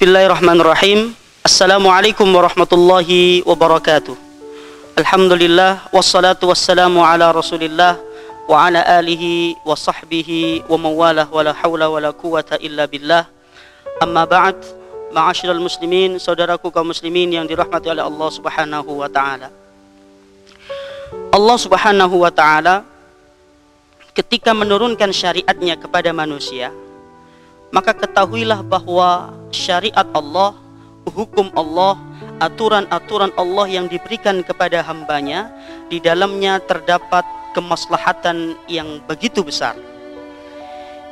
Bismillahirrahmanirrahim. Assalamualaikum warahmatullahi wabarakatuh. Alhamdulillah wassalatu wassalamu ala Rasulillah wa ala alihi wa sahbihi wa mawalah wa la hawla wa la quwata illa billah. Amma ba'd, ma'asyiral muslimin, saudaraku kaum muslimin yang dirahmati oleh Allah Subhanahu wa taala. Allah Subhanahu wa taala ketika menurunkan syariatnya kepada manusia, maka ketahuilah bahwa syariat Allah, hukum Allah, aturan-aturan Allah yang diberikan kepada hambanya, di dalamnya terdapat kemaslahatan yang begitu besar.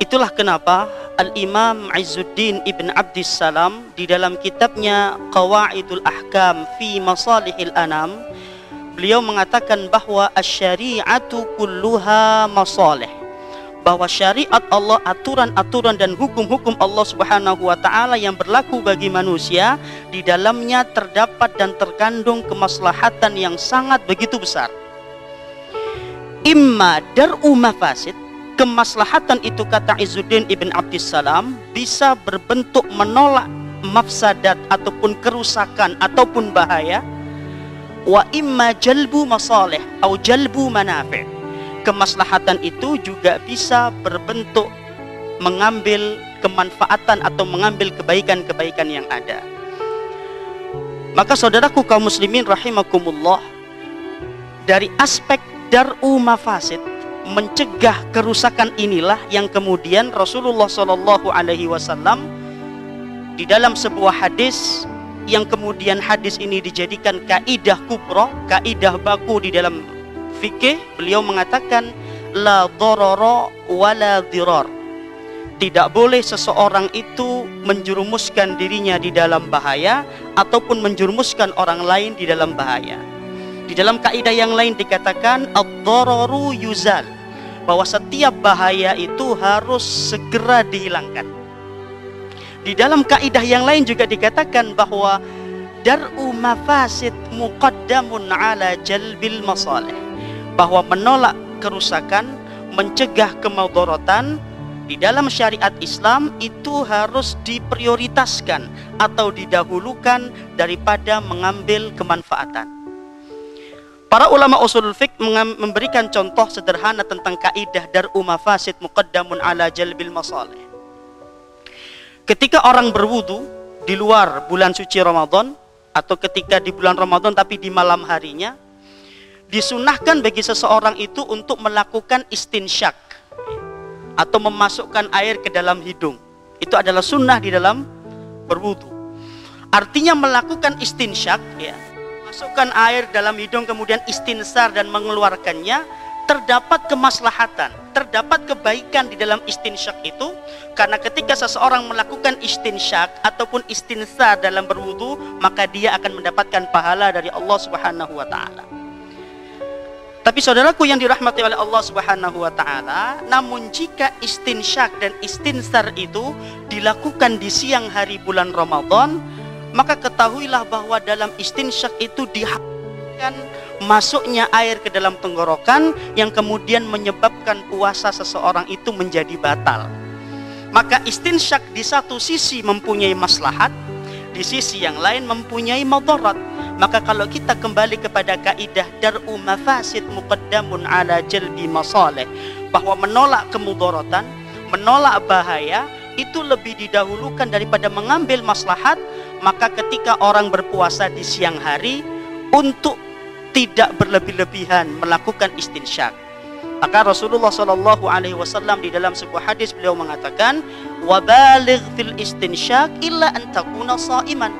Itulah kenapa Al-Imam Izzuddin Ibn Abdissalam di dalam kitabnya Qawaidul Ahkam fi Masalihil Anam, beliau mengatakan bahwa asy-syari'atu kulluha masalih, bahwa syariat Allah, aturan-aturan dan hukum-hukum Allah Subhanahu wa taala yang berlaku bagi manusia, di dalamnya terdapat dan terkandung kemaslahatan yang sangat begitu besar. Imma dar'u mafasid, kemaslahatan itu kata Izzuddin Ibn Abdissalam bisa berbentuk menolak mafsadat ataupun kerusakan ataupun bahaya. Wa imma jalbu masalih atau jalbu manafi', kemaslahatan itu juga bisa berbentuk mengambil kemanfaatan atau mengambil kebaikan-kebaikan yang ada. Maka saudaraku kaum muslimin rahimakumullah, dari aspek dar'u mafasid, mencegah kerusakan inilah yang kemudian Rasulullah SAW di dalam sebuah hadis, yang kemudian hadis ini dijadikan kaidah kubra, kaidah baku di dalam fikih, beliau mengatakan la dharara wala dhirar. Tidak boleh seseorang itu menjerumuskan dirinya di dalam bahaya ataupun menjerumuskan orang lain di dalam bahaya. Di dalam kaidah yang lain dikatakan ad-dhararu yuzal, bahwa setiap bahaya itu harus segera dihilangkan. Di dalam kaidah yang lain juga dikatakan bahwa dar'u mafasid muqaddamun ala jalbil masalih, bahwa menolak kerusakan, mencegah kemudaratan di dalam syariat Islam itu harus diprioritaskan atau didahulukan daripada mengambil kemanfaatan. Para ulama usul fiqh memberikan contoh sederhana tentang kaidah dar'u mafasid muqaddamun ala jalbil masalih. Ketika orang berwudu di luar bulan suci Ramadan, atau ketika di bulan Ramadan tapi di malam harinya, disunahkan bagi seseorang itu untuk melakukan istinsyak atau memasukkan air ke dalam hidung. Itu adalah sunnah di dalam berwudu. Artinya melakukan istinsyak, ya, masukkan air dalam hidung kemudian istinsar dan mengeluarkannya, terdapat kemaslahatan, terdapat kebaikan di dalam istinsyak itu, karena ketika seseorang melakukan istinsyak ataupun istinsar dalam berwudu, maka dia akan mendapatkan pahala dari Allah Subhanahu wa taala. Tapi saudaraku yang dirahmati oleh Allah Subhanahu wa taala, namun jika istinsyak dan istinsar itu dilakukan di siang hari bulan Ramadan, maka ketahuilah bahwa dalam istinsyak itu diharamkan masuknya air ke dalam tenggorokan yang kemudian menyebabkan puasa seseorang itu menjadi batal. Maka istinsyak di satu sisi mempunyai maslahat, di sisi yang lain mempunyai madarat. Maka kalau kita kembali kepada kaidah dar'u mafasid muqaddamun ala jalbi masalih, bahwa menolak kemudaratan, menolak bahaya itu lebih didahulukan daripada mengambil maslahat, maka ketika orang berpuasa di siang hari, untuk tidak berlebih-lebihan melakukan istinsyak, maka Rasulullah SAW di dalam sebuah hadis beliau mengatakan, wabaligh fil istinsyak illa an takuna shaiman.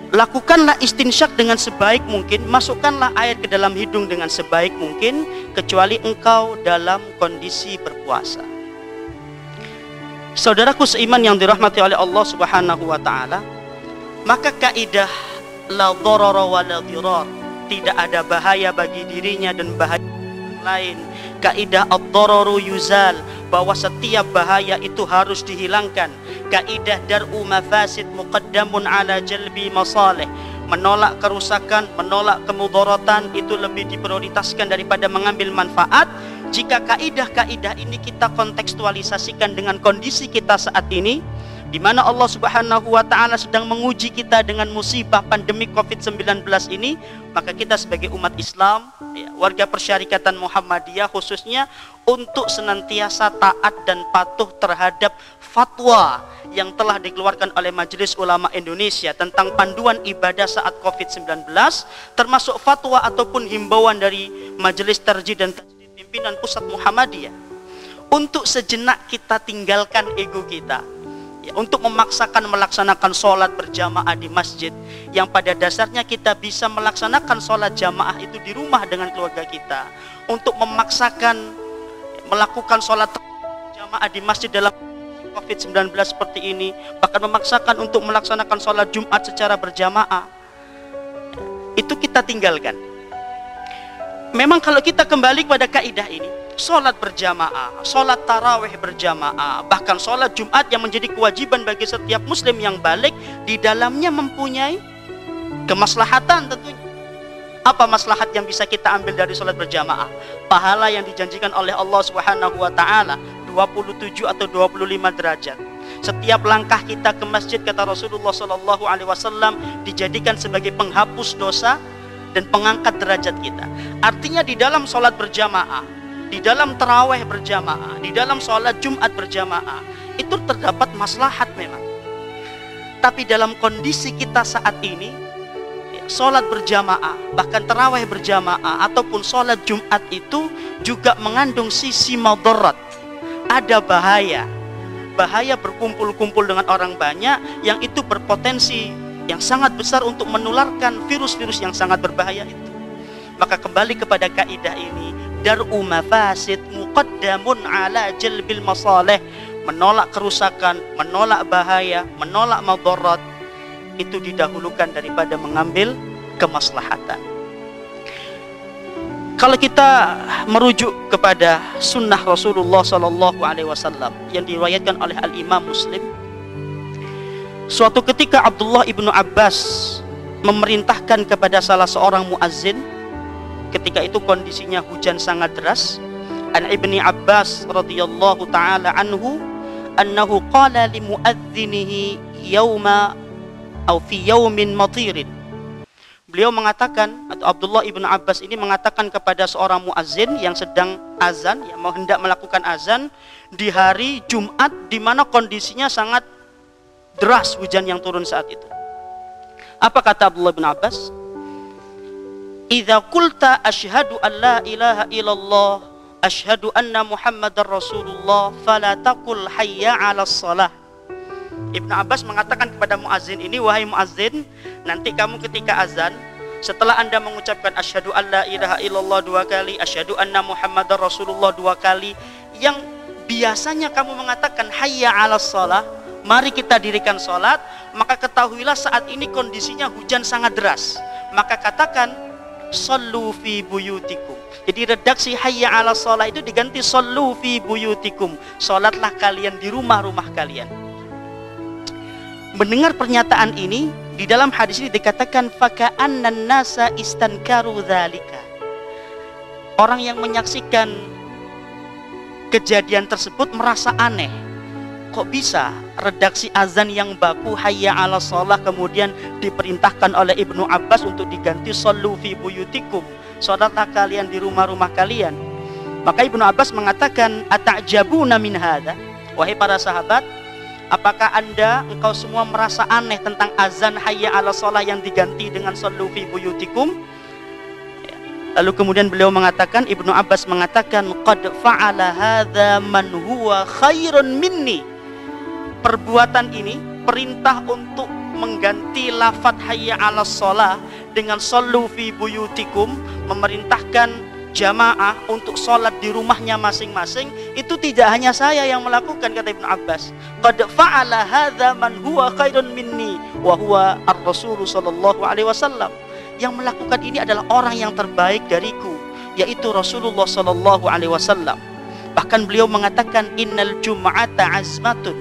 Lakukanlah istinsyak dengan sebaik mungkin, masukkanlah air ke dalam hidung dengan sebaik mungkin, kecuali engkau dalam kondisi berpuasa. Saudaraku seiman yang dirahmati oleh Allah Subhanahu wa taala, maka kaidah la dharara wa la dhirar, tidak ada bahaya bagi dirinya dan bahaya lain. Kaidah ad-dhararu yuzal, bahwa setiap bahaya itu harus dihilangkan. Kaidah dar'u mafasid muqaddamun ala jalbi masalih, menolak kerusakan, menolak kemudaratan itu lebih diprioritaskan daripada mengambil manfaat. Jika kaidah-kaidah ini kita kontekstualisasikan dengan kondisi kita saat ini, di mana Allah Subhanahu wa taala sedang menguji kita dengan musibah pandemi Covid-19 ini, maka kita sebagai umat Islam, ya, warga Persyarikatan Muhammadiyah khususnya, untuk senantiasa taat dan patuh terhadap fatwa yang telah dikeluarkan oleh Majelis Ulama Indonesia tentang panduan ibadah saat Covid-19, termasuk fatwa ataupun himbauan dari Majelis Tarjih dan Tajdid Pimpinan Pusat Muhammadiyah, untuk sejenak kita tinggalkan ego kita, ya, untuk memaksakan melaksanakan sholat berjamaah di masjid, yang pada dasarnya kita bisa melaksanakan sholat jamaah itu di rumah dengan keluarga kita, untuk memaksakan melakukan sholat jamaah di masjid dalam Covid-19 seperti ini, bahkan memaksakan untuk melaksanakan sholat Jumat secara berjamaah, itu kita tinggalkan. Memang kalau kita kembali pada kaidah ini, sholat berjamaah, sholat tarawih berjamaah, bahkan sholat Jumat yang menjadi kewajiban bagi setiap muslim yang balik, di dalamnya mempunyai kemaslahatan tentunya. Apa maslahat yang bisa kita ambil dari sholat berjamaah? Pahala yang dijanjikan oleh Allah Subhanahu wa taala 27 atau 25 derajat. Setiap langkah kita ke masjid, kata Rasulullah Shallallahu Alaihi Wasallam, dijadikan sebagai penghapus dosa dan pengangkat derajat kita. Artinya di dalam sholat berjamaah, di dalam tarawih berjamaah, di dalam sholat Jumat berjamaah, itu terdapat maslahat memang. Tapi dalam kondisi kita saat ini, sholat berjamaah, bahkan tarawih berjamaah ataupun sholat Jumat itu juga mengandung sisi madarat. Ada bahaya berkumpul-kumpul dengan orang banyak, yang itu berpotensi yang sangat besar untuk menularkan virus-virus yang sangat berbahaya itu. Maka kembali kepada kaidah ini, dar'u mafasid muqaddamun ala jalbil masalih, menolak kerusakan, menolak bahaya, menolak madarat, itu didahulukan daripada mengambil kemaslahatan. Kalau kita merujuk kepada sunnah Rasulullah Sallallahu Alaihi Wasallam yang diriwayatkan oleh Al-Imam Muslim, suatu ketika Abdullah ibnu Abbas memerintahkan kepada salah seorang muazzin, ketika itu kondisinya hujan sangat deras. An Ibni Abbas radhiyallahu taala anhu annahu qala li muadzinihi yauma atau fi yaumin matirin. Beliau mengatakan, atau Abdullah ibnu Abbas ini mengatakan kepada seorang muazzin yang sedang azan, yang mau hendak melakukan azan di hari Jumat di mana kondisinya sangat deras hujan yang turun saat itu. Apa kata Abdullah ibnu Abbas? Idza qulta asyhadu an la ilaha illallah asyhadu anna Muhammadar Rasulullah fala taqul hayya 'alas shalah. Ibnu Abbas mengatakan kepada muazzin ini, wahai muazzin, nanti kamu ketika azan, setelah Anda mengucapkan asyhadu an la ilaha illallah 2 kali, asyhadu anna Muhammadar Rasulullah 2 kali, yang biasanya kamu mengatakan hayya 'alas shalah, mari kita dirikan salat, maka ketahuilah saat ini kondisinya hujan sangat deras, maka katakan sallu fi buyutikum. Jadi redaksi hayya 'alas shalah itu diganti sallu fi buyutikum, salatlah kalian di rumah-rumah kalian. Mendengar pernyataan ini, di dalam hadis ini dikatakan faka'annan nasa istankaru dzalika. Orang yang menyaksikan kejadian tersebut merasa aneh. Kok bisa redaksi azan yang baku hayya 'alas shalah kemudian diperintahkan oleh Ibnu Abbas untuk diganti sallu fi buyutikum, salatlah kalian di rumah-rumah kalian. Maka Ibnu Abbas mengatakan ata'jabuna min hadza, wahai para sahabat, apakah engkau semua merasa aneh tentang azan hayya 'alas shalah yang diganti dengan sallu fi buyutikum? Lalu kemudian beliau mengatakan, Ibnu Abbas mengatakan, qad fa'ala hadza man huwa khairun minni. Perbuatan ini, perintah untuk mengganti lafadz hayya 'alas shalah dengan sallu fi buyutikum, memerintahkan jamaah untuk sholat di rumahnya masing-masing, itu tidak hanya saya yang melakukan, kata Ibnu Abbas. Qad fa'ala hadza man huwa khairun minni wa huwa ar-rasul sallallahu alaihi wasallam. Yang melakukan ini adalah orang yang terbaik dariku, yaitu Rasulullah sallallahu alaihi wasallam. Bahkan beliau mengatakan innal jum'ata azmatun.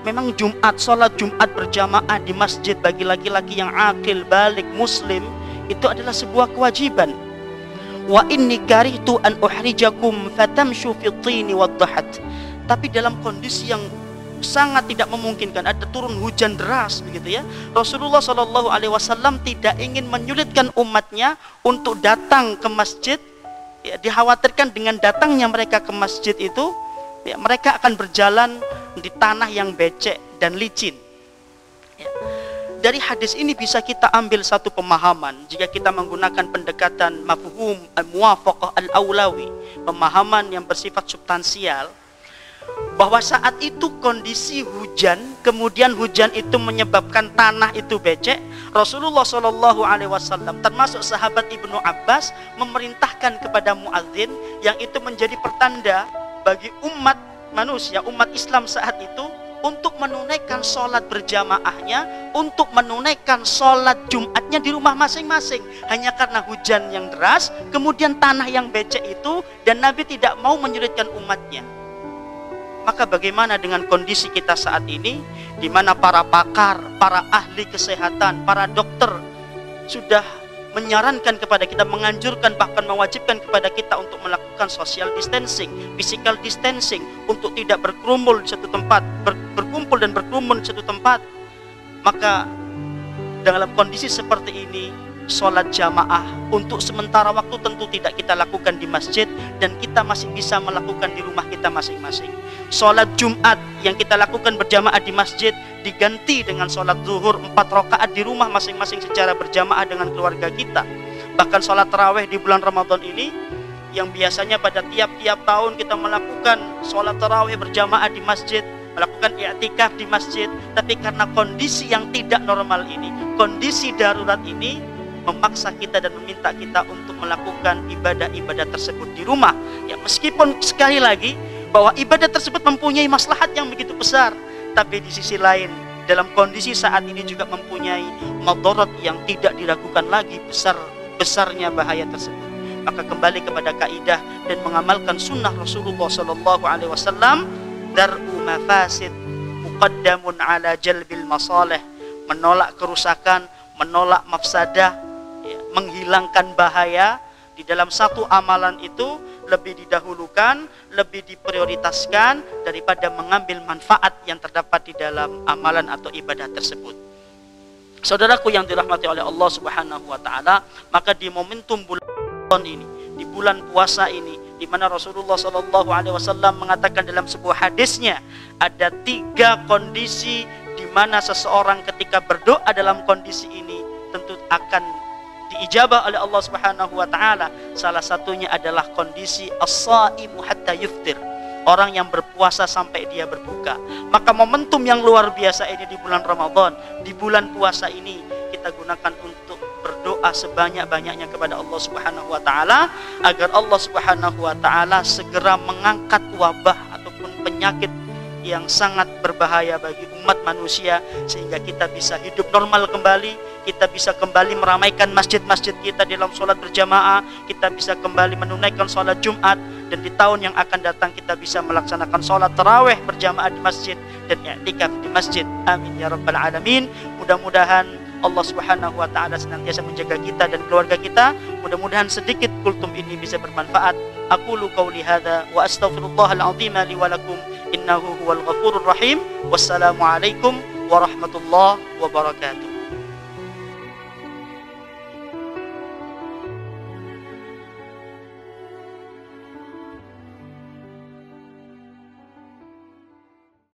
Memang Jumat, sholat Jumat berjamaah di masjid bagi laki-laki yang akil, balik, muslim, itu adalah sebuah kewajiban. Wa inni karihtu an uhrijakum fatamshu fi tini wad dahat. Tapi dalam kondisi yang sangat tidak memungkinkan, ada turun hujan deras begitu ya, Rasulullah Shallallahu Alaihi Wasallam tidak ingin menyulitkan umatnya untuk datang ke masjid. Ya, dikhawatirkan dengan datangnya mereka ke masjid itu, ya, mereka akan berjalan di tanah yang becek dan licin. Ya. Dari hadis ini bisa kita ambil satu pemahaman, jika kita menggunakan pendekatan mafhum al-muwafaqah al-aulawi, pemahaman yang bersifat substansial, bahwa saat itu kondisi hujan, kemudian hujan itu menyebabkan tanah itu becek, Rasulullah Shallallahu Alaihi Wasallam termasuk sahabat Ibnu Abbas memerintahkan kepada muadzin, yang itu menjadi pertanda bagi umat manusia, umat Islam saat itu, untuk menunaikan sholat berjamaahnya, untuk menunaikan sholat Jumatnya di rumah masing-masing. Hanya karena hujan yang deras, kemudian tanah yang becek itu, dan Nabi tidak mau menyulitkan umatnya. Maka bagaimana dengan kondisi kita saat ini, di mana para pakar, para ahli kesehatan, para dokter sudah menyarankan kepada kita, menganjurkan, bahkan mewajibkan kepada kita untuk melakukan social distancing, physical distancing, untuk tidak berkerumun di satu tempat, berkumpul dan berkerumun di satu tempat. Maka dalam kondisi seperti ini, sholat jamaah untuk sementara waktu tentu tidak kita lakukan di masjid, dan kita masih bisa melakukan di rumah kita masing-masing. Sholat Jumat yang kita lakukan berjamaah di masjid diganti dengan sholat zuhur 4 rakaat di rumah masing-masing secara berjamaah dengan keluarga kita. Bahkan sholat tarawih di bulan Ramadan ini, yang biasanya pada tiap-tiap tahun kita melakukan sholat tarawih berjamaah di masjid, melakukan i'tikaf di masjid, tapi karena kondisi yang tidak normal ini, kondisi darurat ini, memaksa kita dan meminta kita untuk melakukan ibadah-ibadah tersebut di rumah. Ya, meskipun sekali lagi bahwa ibadah tersebut mempunyai maslahat yang begitu besar, tapi di sisi lain dalam kondisi saat ini juga mempunyai madarat yang tidak diragukan lagi, besarnya bahaya tersebut. Maka kembali kepada kaidah dan mengamalkan sunnah Rasulullah Sallallahu Alaihi Wasallam, dar'u mafasid muqaddamun ala jalbil masalih, menolak kerusakan, menolak mafsadah, ya, menghilangkan bahaya di dalam satu amalan itu lebih didahulukan, lebih diprioritaskan daripada mengambil manfaat yang terdapat di dalam amalan atau ibadah tersebut. Saudaraku yang dirahmati oleh Allah Subhanahu wa taala, maka di momentum bulan ini, di bulan puasa ini, di mana Rasulullah Shallallahu Alaihi Wasallam mengatakan dalam sebuah hadisnya, ada 3 kondisi di mana seseorang ketika berdoa dalam kondisi ini tentu akan diijabah oleh Allah Subhanahu wa taala. Salah satunya adalah kondisi as-shaimu hatta yuftir, orang yang berpuasa sampai dia berbuka. Maka momentum yang luar biasa ini di bulan Ramadan, di bulan puasa ini, kita gunakan untuk berdoa sebanyak-banyaknya kepada Allah Subhanahu wa taala, agar Allah Subhanahu wa taala segera mengangkat wabah ataupun penyakit yang sangat berbahaya bagi umat manusia, sehingga kita bisa hidup normal kembali, kita bisa kembali meramaikan masjid-masjid kita dalam sholat berjamaah, kita bisa kembali menunaikan sholat Jumat, dan di tahun yang akan datang kita bisa melaksanakan sholat tarawih berjamaah di masjid dan i'tikaf di masjid. Amin ya rabbal alamin. Mudah-mudahan Allah Subhanahu wa taala senantiasa menjaga kita dan keluarga kita. Mudah-mudahan sedikit kultum ini bisa bermanfaat. Aqulu qauli hadza wa astaghfirullahal azim li wa lakum innahu huwal ghafurur rahim. Wassalamu alaikum warahmatullahi wabarakatuh.